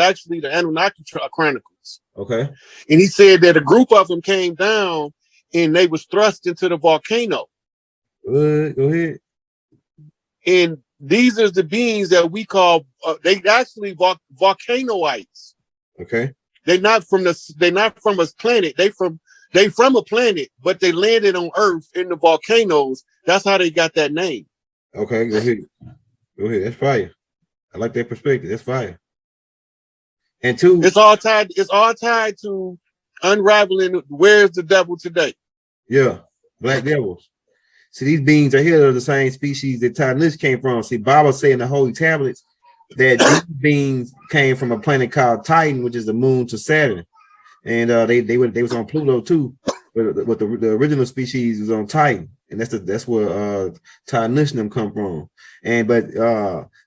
actually the Anunnaki Chronicles. Okay. And he said that a group of them came down and they was thrust into the volcano. Go ahead. And these are the beings that we call they actually volcanoites. Okay. They're not from a planet. They from a planet, but they landed on Earth in the volcanoes. That's how they got that name. Okay, go ahead. Go ahead. That's fire. I like that perspective. That's fire. And two, it's all tied to unraveling where's the devil today. Yeah, black devils. See, these beings are here are the same species that Totems came from. See, Bible say in the Holy Tablets that these beings came from a planet called Titan, which is the moon to Saturn, and they was on Pluto too, but the original species was on Titan, and that's where Totems them come from. And but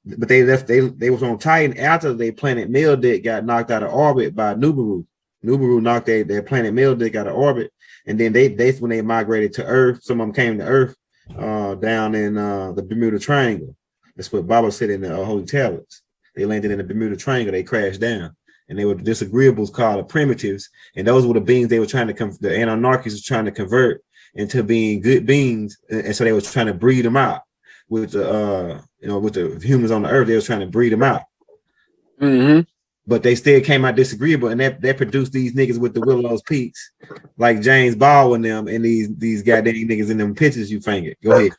they was on Titan after their planet Meldick got knocked out of orbit by Nibiru. Nibiru knocked their planet Meldick out of orbit. And then that's when they migrated to Earth. Some of them came to Earth down in the Bermuda Triangle. That's what Bible said in the Holy Tablets. They landed in the Bermuda Triangle. They crashed down. And they were the disagreeables called the primitives. And those were the beings they were trying to the Anunnakis was trying to convert into being good beings. And so they was trying to breed them out with the with the humans on the Earth. They was trying to breed them out. Mm-hmm. But they still came out disagreeable, and that produced these niggas with the Willows Peaks, like James Baldwin them, and these goddamn niggas in them pictures you fingered. Go ahead,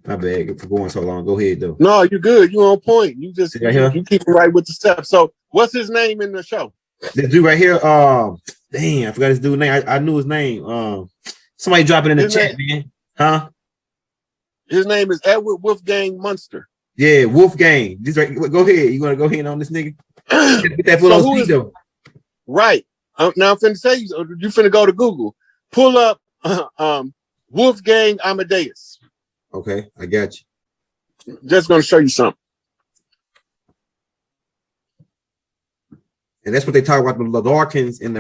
my bad for going so long. Go ahead though. No, you're good. You on point. You just you keep it right with the steps. So, what's his name in the show? This dude right here. Damn, I forgot his dude's name. I knew his name. Somebody drop it in the chat, man. Huh? His name is Edward Wolfgang Munster. Yeah, Wolfgang. This right. Go ahead. You want to go ahead on this nigga? Get that full so though. Right. Now I'm finna say you finna go to Google. Pull up Wolfgang Amadeus. Okay, I got you. Just gonna show you something. And that's what they talk about, the Larkins and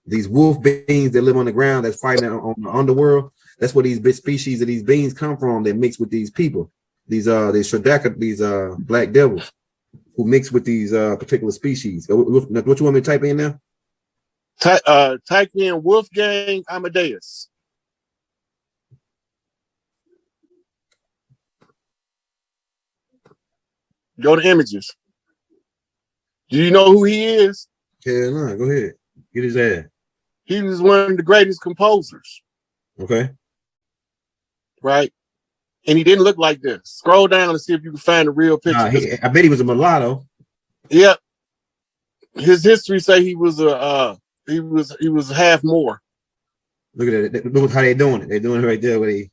these wolf beings that live on the ground that's fighting on the underworld. That's where these big species of these beings come from that mix with these people. These Shadaka, these black devils who mix with these particular species. What you want me to type in now? Type in Wolfgang Amadeus. Go to images. Do you know who he is? Yeah, no, go ahead. Get his ass. He was one of the greatest composers. Okay. Right? And he didn't look like this. Scroll down and see if you can find a real picture. I bet he was a mulatto. Yep. His history say he was he was half Moor. Look at that. Look how they doing it. They're doing it right there where they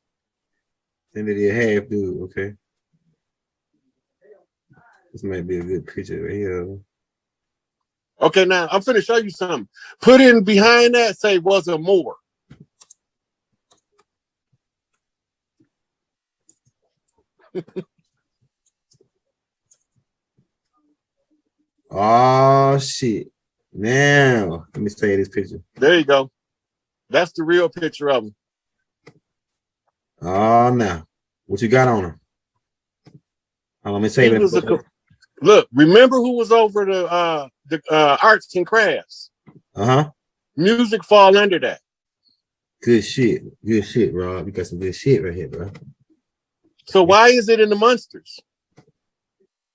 half dude. Okay. This might be a good picture right here. Okay, now I'm finna show you something. Put in behind that, say was a Moor. Oh shit. Now let me say this picture. There you go. That's the real picture of him. Oh now. What you got on him? Let me say that. Look, remember who was over the arts and crafts? Music fall under that. Good shit. Good shit, Rob. You got some good shit right here, bro. So why is it in the monsters?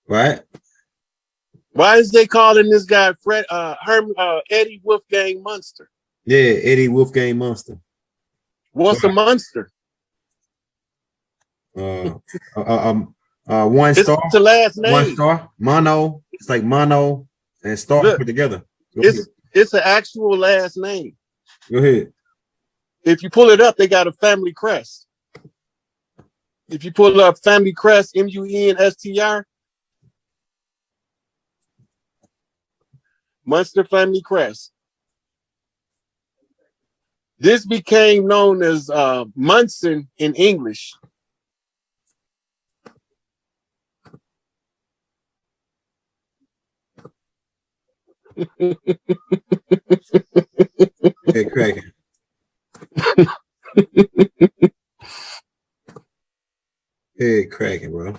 Right. Why is they calling this guy Eddie Wolfgang Munster? Yeah, Eddie Wolfgang Munster. What's a monster? One star. It's the last name. 1 star. Mono. It's like mono and star put together. It's an actual last name. Go ahead. If you pull it up, they got a family crest. If you pull up family crest, Munstr, Munster family crest. This became known as Munson in English. Hey, cracking. Hey, cracking, bro.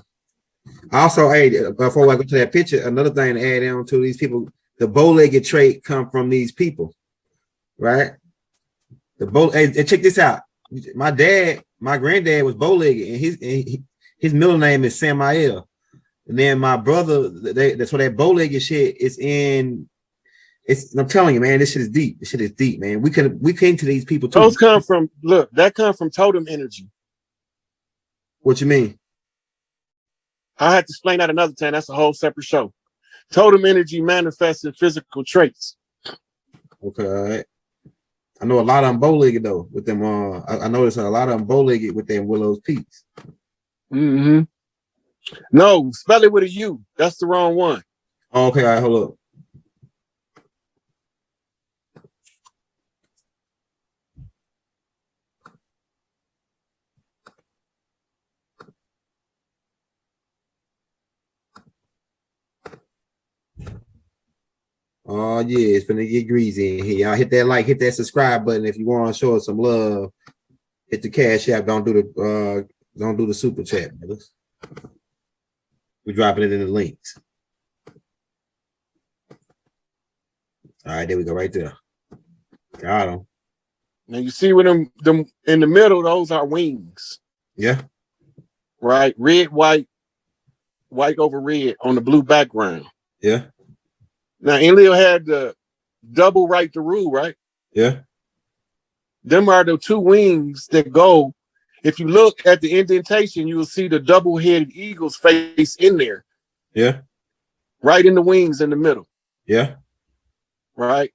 Also, hey, before I go to that picture, another thing to add on to these people, the bow-legged trait come from these people, right? The bow. Hey, check this out. My granddad was bow-legged, and his middle name is Samael. And then my brother, that's why that bow-legged shit is in. I'm telling you, man, this shit is deep. This shit is deep, man. We came to these people too. Those come from that come from totem energy. What you mean? I have to explain that another time. That's a whole separate show. Totem energy manifests in physical traits. Okay, all right. I know a lot of them bow-legged though. With them, I noticed a lot of them bow-legged with them Willow's Peaks. Mm-hmm. No, spell it with a U. That's the wrong one. Oh, okay, all right, hold up. Oh yeah, it's gonna get greasy in here. Y'all hit that like, hit that subscribe button if you want to show us some love. Hit the Cash App. Don't do the super chat, brothers. We're dropping it in the links. All right, there we go, right there. Got them. Now you see with them in the middle, those are wings. Yeah. Right, red, white over red on the blue background. Yeah. Now Enlil had the double right to rule, right? Yeah. Them are the two wings that go. If you look at the indentation, you will see the double-headed eagle's face in there. Yeah. Right in the wings in the middle. Yeah. Right.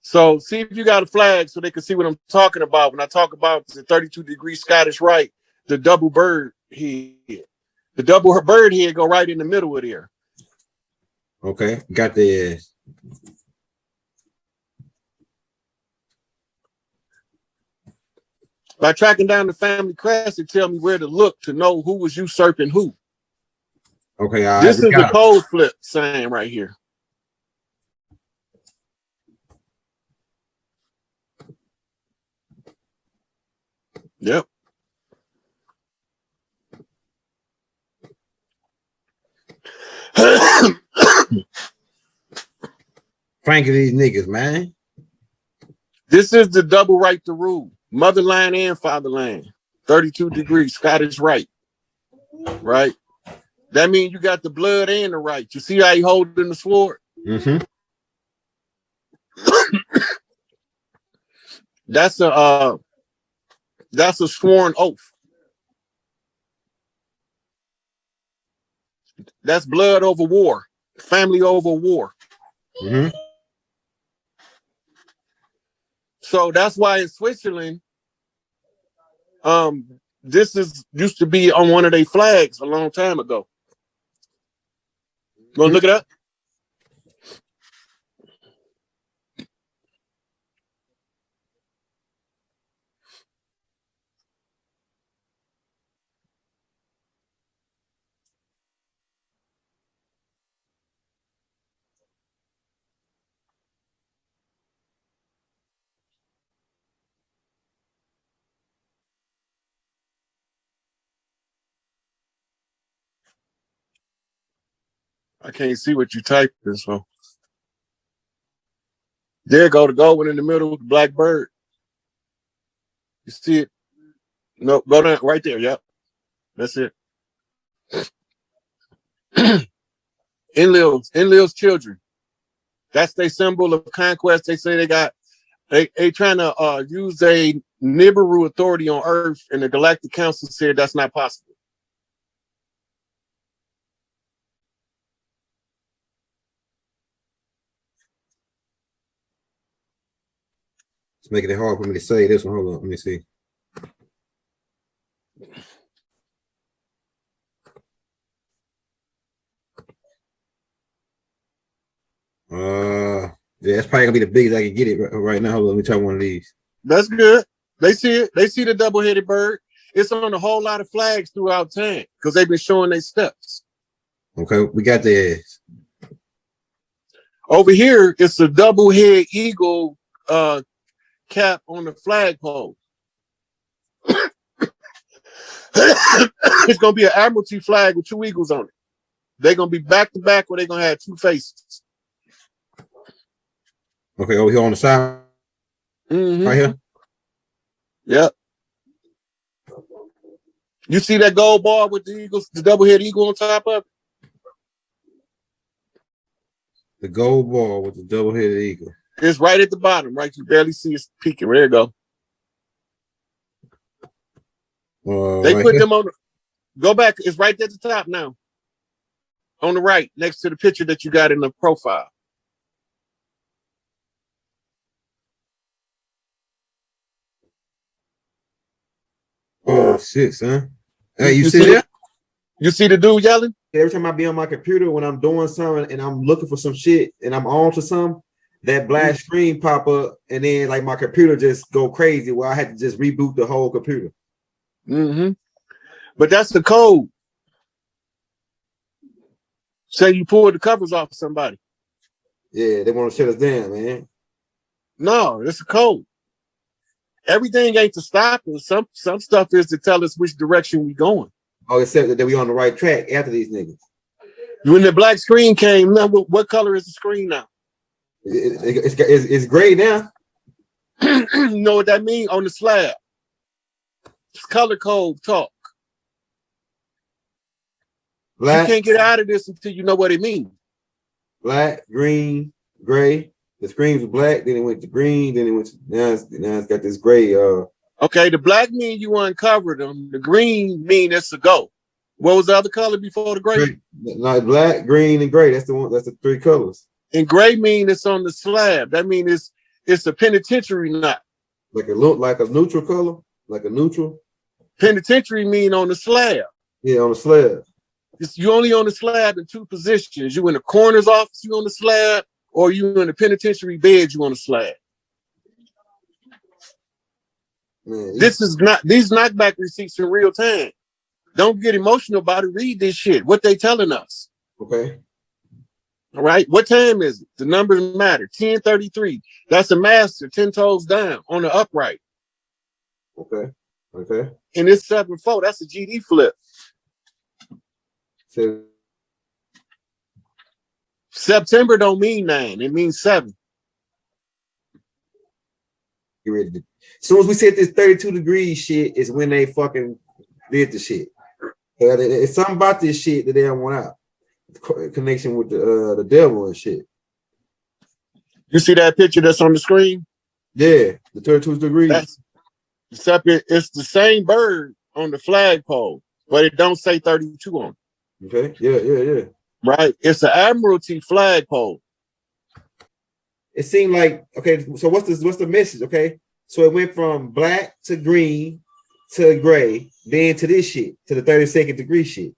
So see if you got a flag so they can see what I'm talking about. When I talk about the 32-degree Scottish Rite, the double bird head. The double bird head go right in the middle of there. Okay. Got the By tracking down the family crest, it tell me where to look to know who was usurping who. Okay, this is the code flip saying right here. Yep. Frank of these niggas, man. This is the double right to rule. Motherland and fatherland. 32 degrees Scottish Rite. Right? That means you got the blood and the right. You see how he holding the sword? Mm-hmm. That's a sworn oath. That's blood over war, family over war. Mm-hmm. So that's why in Switzerland, this used to be on one of their flags a long time ago. Go look it up. I can't see what you typing, so. There go the gold one in the middle with the black bird. You see it? No, go down right there. Yep. That's it. Enlil's children. That's their symbol of conquest. They say they trying to use a Nibiru authority on Earth, and the Galactic Council said that's not possible. It's making it hard for me to say this one. Hold on, let me see. Yeah, it's probably gonna be the biggest I can get it right now. Hold on, let me try one of these. That's good. They see it. They see the double-headed bird. It's on a whole lot of flags throughout time because they've been showing their steps. Okay, we got the Over here, it's a double-head eagle cap on the flagpole. It's gonna be an Admiralty flag with two eagles on it. They're gonna be back to back, or they're gonna have two faces. Okay, over here on the side, right here. Yep. You see that gold bar with the eagles, the double-headed eagle on top of it? The gold ball with the double-headed eagle. It's right at the bottom, right? You barely see it peeking. There you go. They Right put here. them on. Go back. It's right at the top now. On the right, next to the picture that you got in the profile. Oh shit, son. Hey, you see that? You see the dude yelling? Every time I be on my computer when I'm doing something and I'm looking for some shit and I'm on to something, that black screen pop up and then like my computer just go crazy where I had to just reboot the whole computer. But that's the code. Say you pulled the covers off of somebody. Yeah, they want to shut us down, man. No, it's a code. Everything ain't to stop us. Some stuff is to tell us which direction we going. Oh, except that we on the right track after these niggas. When the black screen came, now what color is the screen now? It's gray now. You know what that means on the slab? It's color code talk. Black. You can't get out of this until you know what it means. Black, green, gray. The screen was black, then it went to green, then it went to now it's got this gray. Okay, the black mean you uncovered them. The green mean it's a go. What was the other color before the gray? No, black, green, and gray. That's the one. That's the three colors. And gray mean it's on the slab. That means it's a penitentiary knot. Like a neutral color, like a neutral. Penitentiary mean on the slab. Yeah, on the slab. You only on the slab in two positions. You in the coroner's office, you on the slab, or you in the penitentiary bed, you on the slab. Man, this is not these knockback receipts in real time. Don't get emotional about it. Read this shit. What they telling us. Okay. All right. What time is it? The numbers matter. 10:33. That's a master, 10 toes down on the upright. Okay. Okay. And it's 7-4. That's a GD flip. September don't mean 9. It means 7. Get ready to. As soon as we said this 32 degrees shit is when they fucking did the shit. It's something about this shit that they don't want out. Connection with the devil and shit. You see that picture that's on the screen? Yeah, the 32 degrees. It's the same bird on the flagpole, but it don't say 32 on it. Okay. Yeah. Right. It's an Admiralty flagpole. It seemed like okay. So what's the message? Okay. So it went from black to green to gray, then to this shit, to the 32nd degree shit.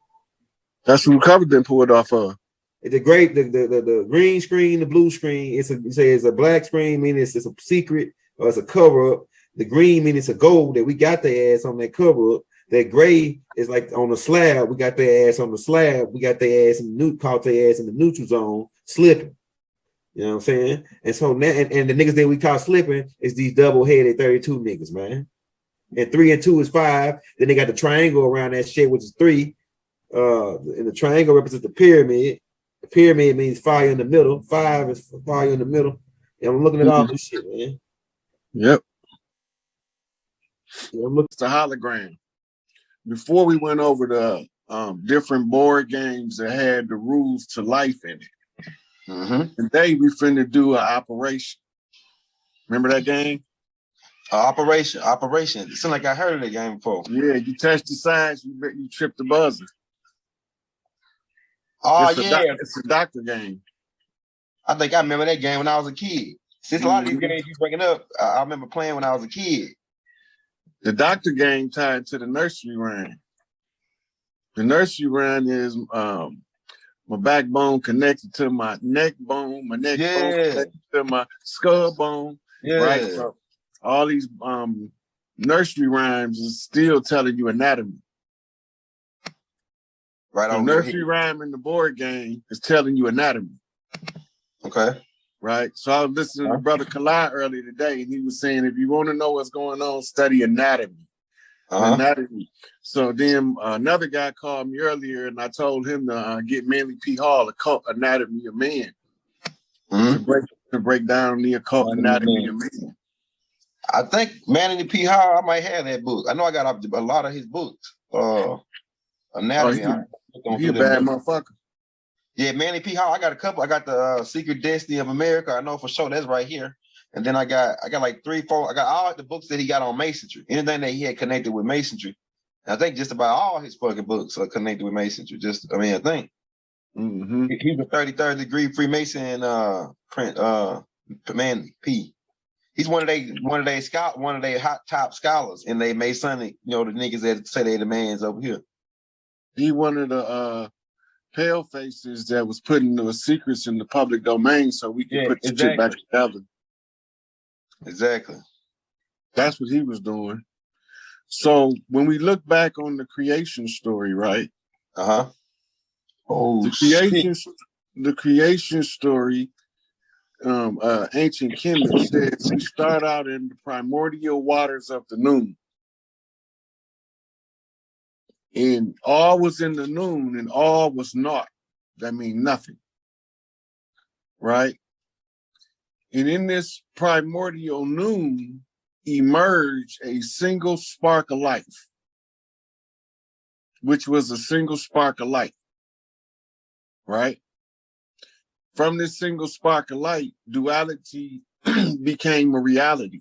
That's what cover been pulled off of. The gray, the green screen, the blue screen. It's a black screen, meaning it's a secret or it's a cover up. The green meaning it's a gold that we got their ass on that cover up. That gray is like on the slab. We got their ass on the slab. We got their ass caught their ass in the neutral zone, slipping. You know what I'm saying? And so now, and the niggas that we caught slipping is these double-headed 32 niggas, man. And 3 and 2 is 5. Then they got the triangle around that shit, which is 3. And the triangle represents the pyramid. The pyramid means fire in the middle. 5 is fire in the middle. And I'm looking at all this shit, man. Yep. Yeah, I'm looking. It's a hologram. Before we went over the different board games that had the rules to life in it. Today we finna do an operation. Remember that game? Operation. It seems like I heard of that game before. Yeah, you touch the sides, you trip the buzzer. Oh, it's a doctor game. I think I remember that game when I was a kid. Since a lot of these games you bringing up, I remember playing when I was a kid. The doctor game tied to the nursery rhyme. The nursery rhyme is my backbone connected to my neck bone, my neck bone connected to my skull bone. Yeah. Right. So all these nursery rhymes is still telling you anatomy. Right. The nursery rhyme in the board game is telling you anatomy. Okay. Right. So I was listening to Brother Kalai earlier today, and he was saying if you want to know what's going on, study anatomy. anatomy. So then another guy called me earlier, and I told him to get Manly P. Hall, Occult Anatomy of Man, to break down the occult anatomy of man. I think Manly P. Hall, I might have that book. I know I got a lot of his books. Anatomy. He a bad motherfucker. Yeah, Manly P. Hall. I got a couple. I got the Secret Destiny of America. I know for sure that's right here. And then I got like 3, 4. I got all the books that he got on masonry. Anything that he had connected with masonry. And I think just about all his fucking books are connected with masonry. I think. He's a 33rd degree Freemason. Manly P. He's one of their hot top scholars in they Masonic, the niggas that say they the mans over here. He one of the pale faces that was putting the secrets in the public domain so we can put the shit back together. Exactly. That's what he was doing. So when we look back on the creation story, right? Oh, the creation story. Ancient chemists says we start out in the primordial waters of the noon. And all was in the noon and all was naught. That means nothing. Right? And in this primordial noon emerged a single spark of life, which was a single spark of light. Right? From this single spark of light, duality became a reality.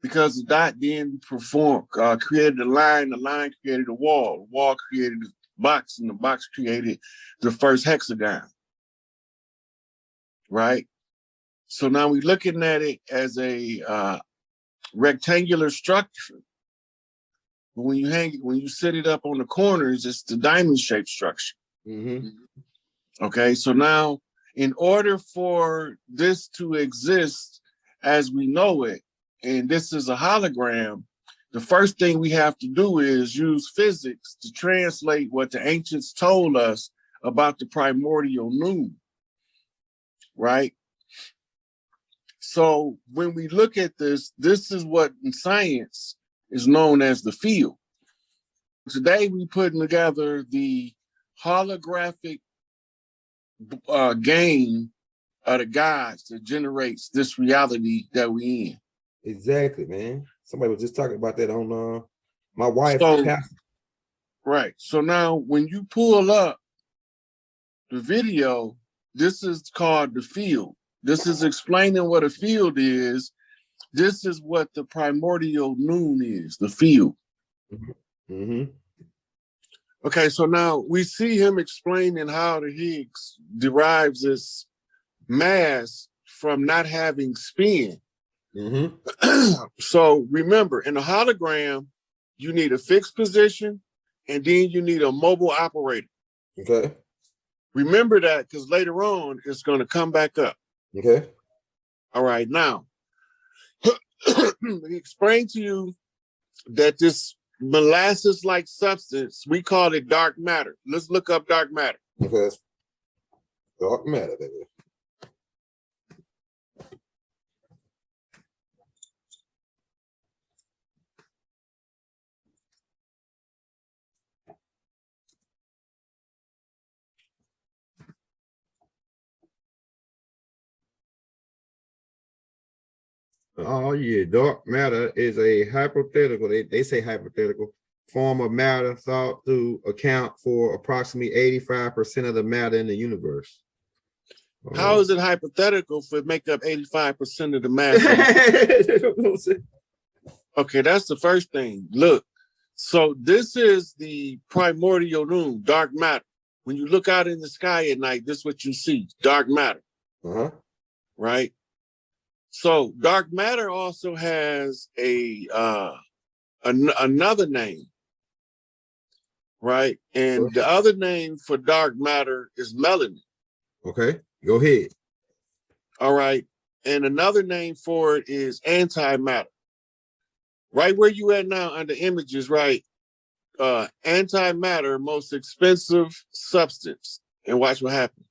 Because the dot then created a line, the line created a wall, the wall created a box, and the box created the first hexagon. Right? So now we're looking at it as a rectangular structure. But when you set it up on the corners, it's the diamond-shaped structure. Okay, so now in order for this to exist as we know it, and this is a hologram, the first thing we have to do is use physics to translate what the ancients told us about the primordial noon, right? So when we look at this, this is what in science is known as the field. Today we putting together the holographic game of the gods that generates this reality that we in. Exactly, man. Somebody was just talking about that on my wife. Right. So now when you pull up the video, this is called the field. This is explaining what a field is. This is what the primordial noon is, the field. Okay, so now we see him explaining how the Higgs derives its mass from not having spin. So remember, in a hologram, you need a fixed position and then you need a mobile operator. Okay. Remember that because later on it's going to come back up. Okay. All right, now, let me explain to you that this molasses-like substance, we call it dark matter. Let's look up dark matter. Okay. Dark matter, baby. Oh yeah, dark matter is a hypothetical. They say hypothetical form of matter thought to account for approximately 85% of the matter in the universe. How is it hypothetical if it make up 85% of the mass? Okay, that's the first thing. Look, so this is the primordial noon, dark matter. When you look out in the sky at night, this is what you see, dark matter. Right? So dark matter also has another name, right? And the other name for dark matter is melanin. Okay, go ahead. All right. And another name for it is antimatter. Right where you at now under images, right? Antimatter, most expensive substance. And watch what happens.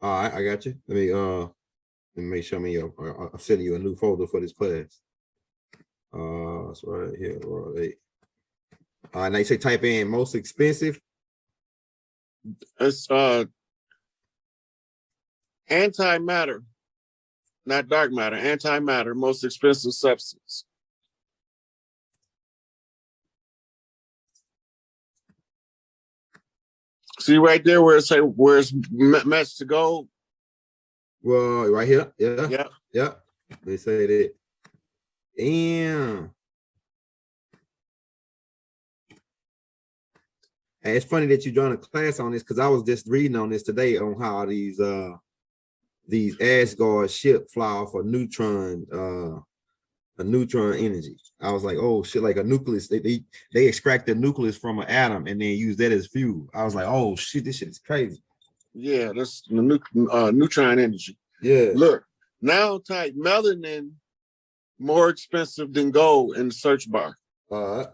All right, I got you. Let me make sure I'm sending you a new folder for this class. It's right here, right. Now you say type in most expensive. It's antimatter, not dark matter. Antimatter, most expensive substance. See right there where it say where it's matched to gold. Well, right here. Yeah. Yeah. Yeah. They say that. Damn. And it's funny that you joined a class on this because I was just reading on this today on how these Asgard ship fly off a neutron energy. I was like, oh shit, like a nucleus. They extract the nucleus from an atom and then use that as fuel. I was like, oh shit, this shit is crazy. Yeah, that's the neutron energy. Yeah. Look, now type melanin more expensive than gold in the search bar. All right.